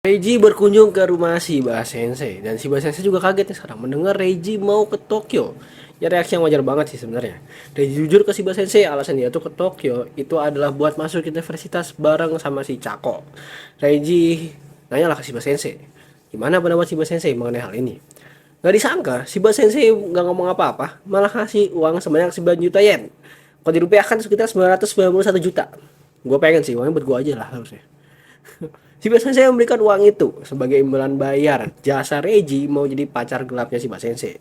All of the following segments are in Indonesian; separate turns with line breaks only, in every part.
Reiji berkunjung ke rumah Shiba Sensei dan Shiba Sensei juga kaget nih sekarang mendengar Reiji mau ke Tokyo. Ya reaksi yang wajar banget sih sebenarnya. Reiji jujur ke Shiba Sensei alasan dia tuh ke Tokyo itu adalah buat masuk universitas bareng sama si Chako. Reiji nanya lah ke Shiba Sensei, gimana pendapat Shiba Sensei mengenai hal ini? Gak disangka Shiba Sensei gak ngomong apa-apa, malah kasih uang sebanyak 9 juta yen. Kalau dirupiahkan sekitar 991 juta. Gue pengen sih uangnya buat gue aja lah harusnya. Si Sensei memberikan uang itu sebagai imbalan bayar jasa Reiji mau jadi pacar gelapnya si Sensei.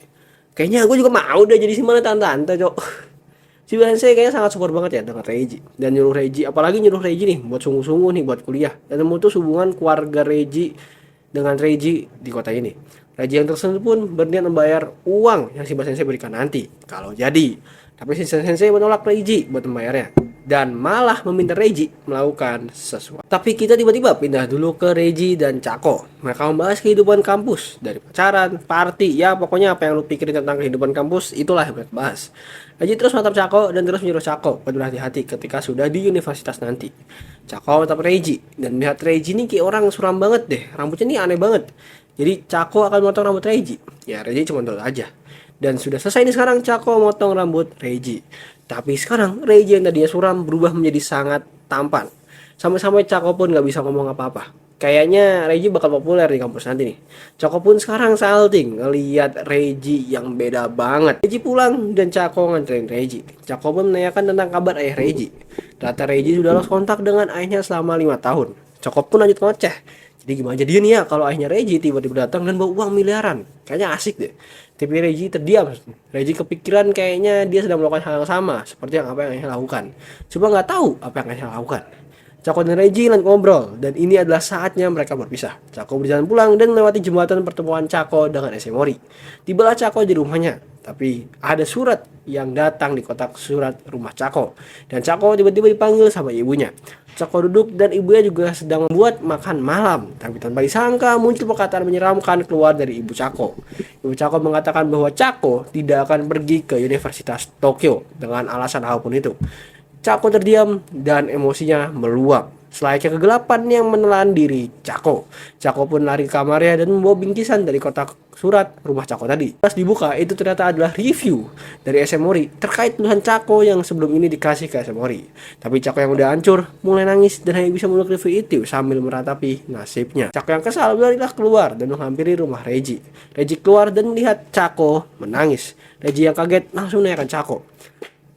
Kayaknya gue juga mau udah jadi si mana tante-tante, cok. Si Sensei kayaknya sangat support banget ya dengan Reiji dan nyuruh Reiji, apalagi nyuruh Reiji nih buat sungguh-sungguh nih buat kuliah dan memutus hubungan keluarga Reiji dengan Reiji di kota ini. Reiji yang tersebut pun berniat membayar uang yang si Sensei berikan nanti kalau jadi. Tapi si Sensei menolak Reiji buat membayarnya dan malah meminta Reiji melakukan sesuatu. Tapi kita tiba-tiba pindah dulu ke Reiji dan Chako. Mereka membahas kehidupan kampus, dari pacaran, party, ya pokoknya apa yang lu pikirin tentang kehidupan kampus itulah yang mereka bahas. Reiji terus menatap Chako dan terus menyuruh Chako buat berhati-hati ketika sudah di universitas nanti. Chako menatap Reiji dan melihat Reiji ini kayak orang suram banget deh, rambutnya nih aneh banget. Jadi Chako akan memotong rambut Reiji. Ya Reiji cuma nurut aja. Dan sudah selesai nih sekarang Chako motong rambut Reiji. Tapi sekarang Reiji yang tadinya suram berubah menjadi sangat tampan. Sampai-sampai Chako pun gak bisa ngomong apa-apa. Kayaknya Reiji bakal populer di kampus nanti nih. Chako pun sekarang salting ngeliat Reiji yang beda banget. Reiji pulang dan Chako nganterin Reiji. Chako pun menanyakan tentang kabar ayah Reiji. Ternyata Reiji sudah lost kontak dengan ayahnya selama 5 tahun. Chako pun lanjut ngoceh. Jadi gimana jadinya nih ya kalau ayahnya Reiji tiba-tiba datang dan bawa uang miliaran. Kayaknya asik deh. Tapi Reiji terdiam. Reiji kepikiran kayaknya dia sedang melakukan hal yang sama seperti yang apa yang ayahnya lakukan. Coba nggak tahu apa yang ayahnya lakukan. Chako dan Reiji lanjut ngobrol dan ini adalah saatnya mereka berpisah. Chako berjalan pulang dan melewati jembatan pertemuan Chako dengan Esemori. Tibalah Chako di rumahnya, tapi ada surat yang datang di kotak surat rumah Chako. Dan Chako tiba-tiba dipanggil sama ibunya. Chako duduk dan ibunya juga sedang membuat makan malam. Tapi tanpa disangka muncul perkataan menyeramkan keluar dari ibu Chako. Ibu Chako mengatakan bahwa Chako tidak akan pergi ke Universitas Tokyo dengan alasan apapun itu. Chako terdiam dan emosinya meluap. Selayaknya kegelapan yang menelan diri Chako. Chako pun lari ke kamarnya dan membawa bingkisan dari kotak surat rumah Chako tadi. Pas dibuka, itu ternyata adalah review dari Esemori terkait tulisan Chako yang sebelum ini dikasih ke Esemori. Tapi Chako yang udah hancur mulai nangis dan hanya bisa menolak review itu sambil meratapi nasibnya. Chako yang kesal berlarilah keluar dan menghampiri rumah Reiji. Reiji keluar dan melihat Chako menangis. Reiji yang kaget langsung menanyakan Chako,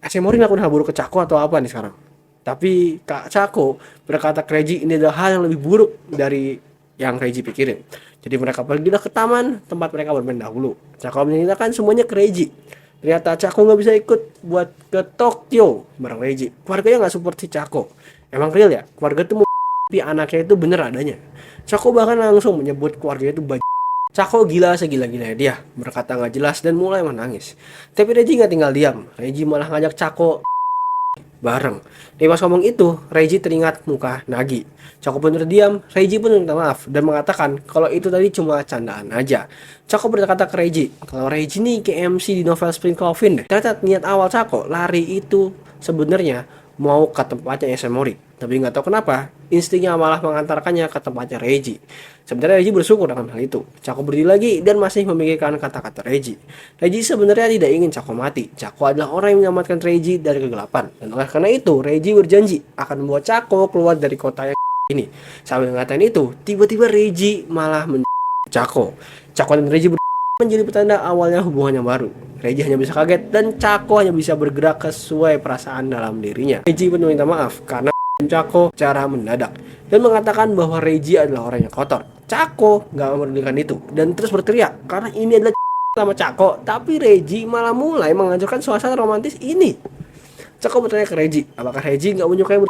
Esemori ngelakuin hal buruk ke Chako atau apa nih sekarang? Tapi Kak Chako berkata ke Reiji ini adalah hal yang lebih buruk dari yang Reiji pikirin. Jadi mereka pergilah ke taman tempat mereka bermain dahulu. Chako menceritakan semuanya ke Reiji. Ternyata Chako nggak bisa ikut buat ke Tokyo bareng Reiji. Keluarganya nggak seperti Chako. Emang real ya? Keluarga tuh mau tapi anaknya itu bener adanya. Chako bahkan langsung menyebut keluarganya itu Chako gila segila-gilanya dia, berkata gak jelas dan mulai menangis. Tapi Reiji gak tinggal diam, Reiji malah ngajak Chako bareng. Di pas ngomong itu, Reiji teringat muka Nagi. Chako pun terdiam, Reiji pun minta maaf dan mengatakan kalau itu tadi cuma candaan aja. Chako berkata ke Reiji, kalau Reiji nih kayak MC di novel Spring Coffin deh. Ternyata niat awal Chako lari itu sebenarnya mau ke tempatnya Esemori. Tapi nggak tahu kenapa, instingnya malah mengantarkannya ke tempatnya Reiji. Sebenarnya Reiji bersyukur dengan hal itu. Chako berdiri lagi dan masih memikirkan kata-kata Reiji. Reiji sebenarnya tidak ingin Chako mati. Chako adalah orang yang menyelamatkan Reiji dari kegelapan. Dan oleh karena itu, Reiji berjanji akan membawa Chako keluar dari kota yang ini. Sambil mengatakan itu, tiba-tiba Reiji malah Chako. Chako dan Reiji menjadi petanda awalnya hubungannya baru. Reiji hanya bisa kaget dan Chako hanya bisa bergerak sesuai perasaan dalam dirinya. Reiji pun meminta maaf karena Chako cara mendadak dan mengatakan bahwa Reiji adalah orang yang kotor. Chako gak memedulikan itu dan terus berteriak karena ini adalah sama Chako, tapi Reiji malah mulai menghancurkan suasana romantis ini. Chako bertanya ke Reiji, apakah Reiji gak menyukai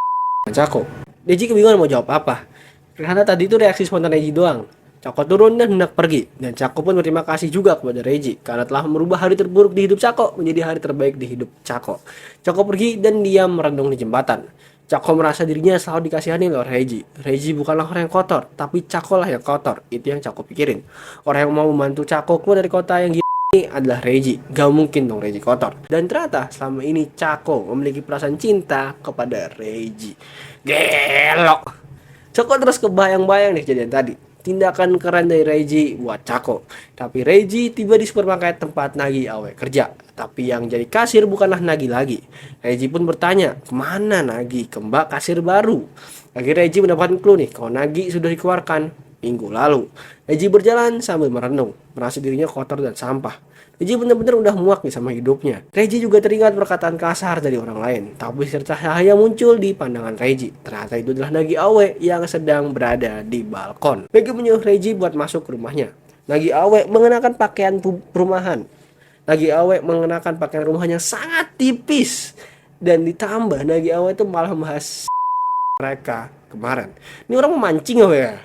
Chako? Reiji kebingungan mau jawab apa karena tadi itu reaksi spontan Reiji doang. Chako turun dan hendak pergi dan Chako pun berterima kasih juga kepada Reiji karena telah merubah hari terburuk di hidup Chako menjadi hari terbaik di hidup Chako. Chako pergi dan diam merenung di jembatan. Chako merasa dirinya selalu dikasihani oleh Reiji. Reiji bukanlah orang yang kotor, tapi Chako lah yang kotor. Itu yang Chako pikirin. Orang yang mau membantu Chako keluar dari kota yang ini adalah Reiji. Gak mungkin dong Reiji kotor. Dan ternyata selama ini Chako memiliki perasaan cinta kepada Reiji. Gelok. Chako terus kebayang-bayang nih kejadian tadi. tindakan keren dari Reiji buat Cako. Tapi Reiji tiba di supermarket tempat Nagi Awe kerja. Tapi yang jadi kasir bukanlah Nagi lagi. Reiji pun bertanya, kemana Nagi ke mbak kasir baru? Akhirnya Reiji mendapatkan clue nih, kalau Nagi sudah dikeluarkan minggu lalu. Reiji berjalan sambil merenung, merasa dirinya kotor dan sampah. Reiji benar-benar udah muak nih sama hidupnya. Reiji juga teringat perkataan kasar dari orang lain. Tapi serta cahaya muncul di pandangan Reiji. Ternyata itu adalah Nagi Awe yang sedang berada di balkon. Nagi menyuruh Reiji buat masuk ke rumahnya. Nagi Awe mengenakan pakaian perumahan. Nagi Awe mengenakan pakaian rumahnya sangat tipis. Dan ditambah Nagi Awe itu malah membahas mereka kemarin. Ini orang memancing ya.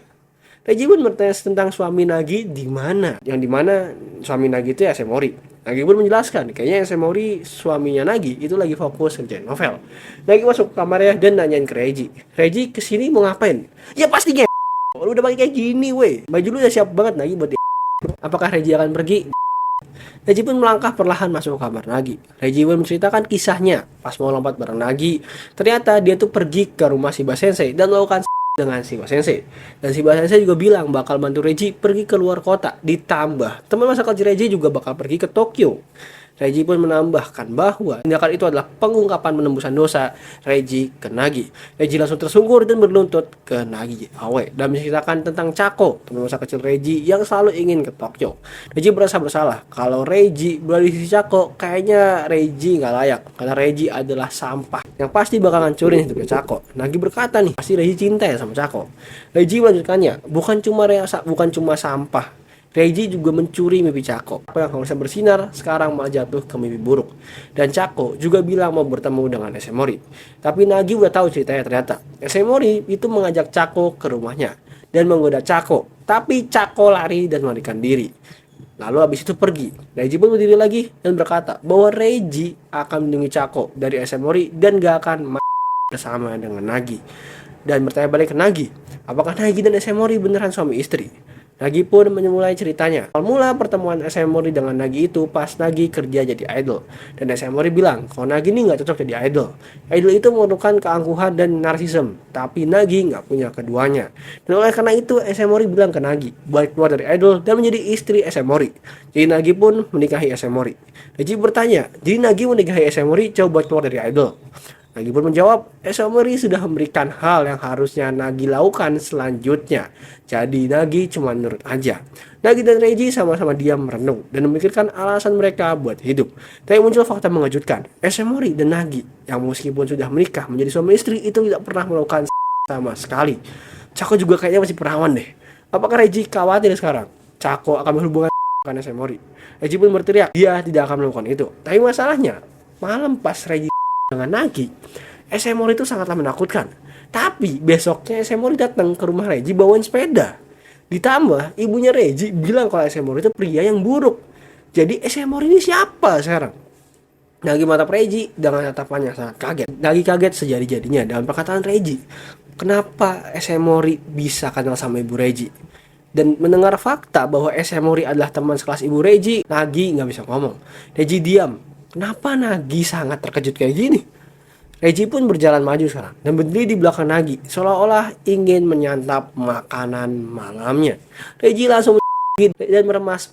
Reiji pun bertanya tentang suami Nagi di mana. Yang di mana suami Nagi itu ya Semori. Nagi pun menjelaskan, kayaknya Semori suaminya Nagi itu lagi fokus kerjain novel. Nagi masuk ke kamarnya dan nanyain ke Reiji. Reiji kesini mau ngapain? Ya pasti lu udah pakai kayak gini weh. Baju lu udah siap banget Nagi buat apakah Reiji akan pergi? Reiji pun melangkah perlahan masuk ke kamar Nagi. Reiji pun menceritakan kisahnya. Pas mau lompat bareng Nagi, ternyata dia tuh pergi ke rumah Shiba Sensei dan melakukan dengan Shiba Sensei. Dan Shiba Sensei juga bilang bakal bantu Reiji pergi ke luar kota. Ditambah teman masa kecil Reiji juga bakal pergi ke Tokyo. Reiji pun menambahkan bahwa tindakan itu adalah pengungkapan penembusan dosa Reiji ke Nagi. Reiji langsung tersungkur dan berlutut ke Nagi Awe dan menceritakan tentang Cako, teman masa kecil Reiji yang selalu ingin ke Tokyo. Reiji merasa bersalah kalau Reiji berada di sisi Cako, kayaknya Reiji nggak layak karena Reiji adalah sampah yang pasti bakal ngancurin hidupnya Cako. Nagi berkata nih, pasti Reiji cinta ya sama Cako. Reiji melanjutkannya, bukan cuma sampah. Reiji juga mencuri mimpi Cako. Apa yang harusnya bersinar sekarang malah jatuh ke mimpi buruk. Dan Cako juga bilang mau bertemu dengan Semori. Tapi Nagi udah tahu ceritanya ternyata. Semori itu mengajak Cako ke rumahnya dan menggoda Cako. Tapi Cako lari dan melarikan diri. Lalu habis itu pergi. Reiji pun berdiri lagi dan berkata bahwa Reiji akan melindungi Cako dari Semori dan gak akan bersama dengan Nagi. Dan bertanya balik ke Nagi, apakah Nagi dan Semori beneran suami istri? Nagi pun memulai ceritanya. Awal mula pertemuan Semori dengan Nagi itu pas Nagi kerja jadi idol. Dan Semori bilang kalau Nagi ini gak cocok jadi idol. Idol itu memerlukan keangkuhan dan narsisme. Tapi Nagi gak punya keduanya. Dan oleh karena itu Semori bilang ke Nagi balik keluar dari idol dan menjadi istri Semori. Jadi Nagi pun menikahi Semori. Reiji bertanya, jadi Nagi menikahi Semori coba keluar dari idol? Nagi pun menjawab, Semori sudah memberikan hal yang harusnya Nagi lakukan selanjutnya. Jadi Nagi cuma nurut aja. Nagi dan Reiji sama-sama diam merenung dan memikirkan alasan mereka buat hidup. Tapi muncul fakta mengejutkan. Semori dan Nagi yang meskipun sudah menikah menjadi suami istri itu tidak pernah melakukan sama sekali. Cako juga kayaknya masih perawan deh. Apakah Reiji khawatir sekarang Cako akan berhubungan dengan Semori? Reiji pun berteriak, dia tidak akan melakukan itu. Tapi masalahnya, malam pas Reiji dengan Nagi, Semori itu sangatlah menakutkan. Tapi besoknya Semori datang ke rumah Reiji bawain sepeda. Ditambah ibunya Reiji bilang kalau Semori itu pria yang buruk. Jadi Semori ini siapa sekarang? Nagi mata Reiji dengan tatapannya sangat kaget. Nagi kaget sejadi-jadinya dalam perkataan Reiji. Kenapa Semori bisa kenal sama ibu Reiji? Dan mendengar fakta bahwa Semori adalah teman sekelas ibu Reiji, Nagi nggak bisa ngomong. Reiji diam. Kenapa Nagi sangat terkejut kayak gini? Reiji pun berjalan maju sekarang dan berdiri di belakang Nagi seolah-olah ingin menyantap makanan malamnya. Reiji langsung dan meremas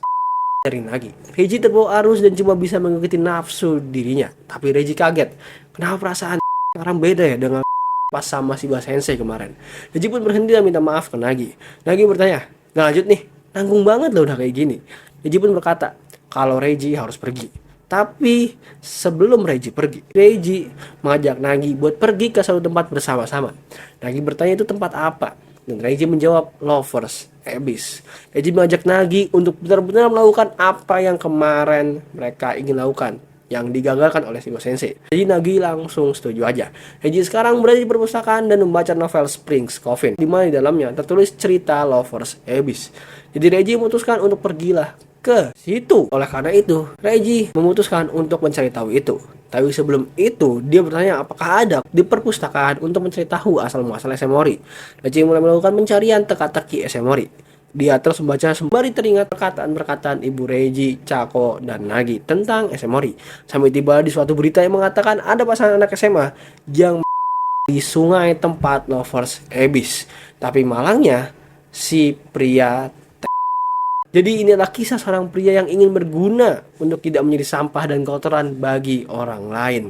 dari Nagi. Reiji terbawa arus dan cuma bisa mengikuti nafsu dirinya. Tapi Reiji kaget. Kenapa perasaan sekarang beda ya dengan pas sama Shiba Sensei kemarin? Reiji pun berhenti dan minta maaf ke Nagi. Nagi bertanya, nggak lanjut nih, nanggung banget loh udah kayak gini. Reiji pun berkata, kalau Reiji harus pergi. Tapi sebelum Reiji pergi, Reiji mengajak Nagi buat pergi ke suatu tempat bersama-sama. Nagi bertanya itu tempat apa? Dan Reiji menjawab Lovers Abyss. Reiji mengajak Nagi untuk benar-benar melakukan apa yang kemarin mereka ingin lakukan, yang digagalkan oleh Shiba Sensei. Jadi Nagi langsung setuju aja. Reiji sekarang berada di perpustakaan dan membaca novel Spring's Coffin, di mana di dalamnya tertulis cerita Lovers Abyss. Jadi Reiji memutuskan untuk pergilah ke situ. Oleh karena itu, Reiji memutuskan untuk mencari tahu itu. Tapi sebelum itu, dia bertanya apakah ada di perpustakaan untuk mencari tahu asal-muasal Semori. Reiji mulai melakukan pencarian teka-teki Semori. Dia terus membaca sembari teringat perkataan-perkataan ibu Reiji, Cako, dan Nagi tentang Semori. Sampai tiba di suatu berita yang mengatakan ada pasangan anak SMA yang di sungai tempat Lovers Abyss. Tapi malangnya, si pria. Jadi ini adalah kisah seorang pria yang ingin berguna untuk tidak menjadi sampah dan kotoran bagi orang lain.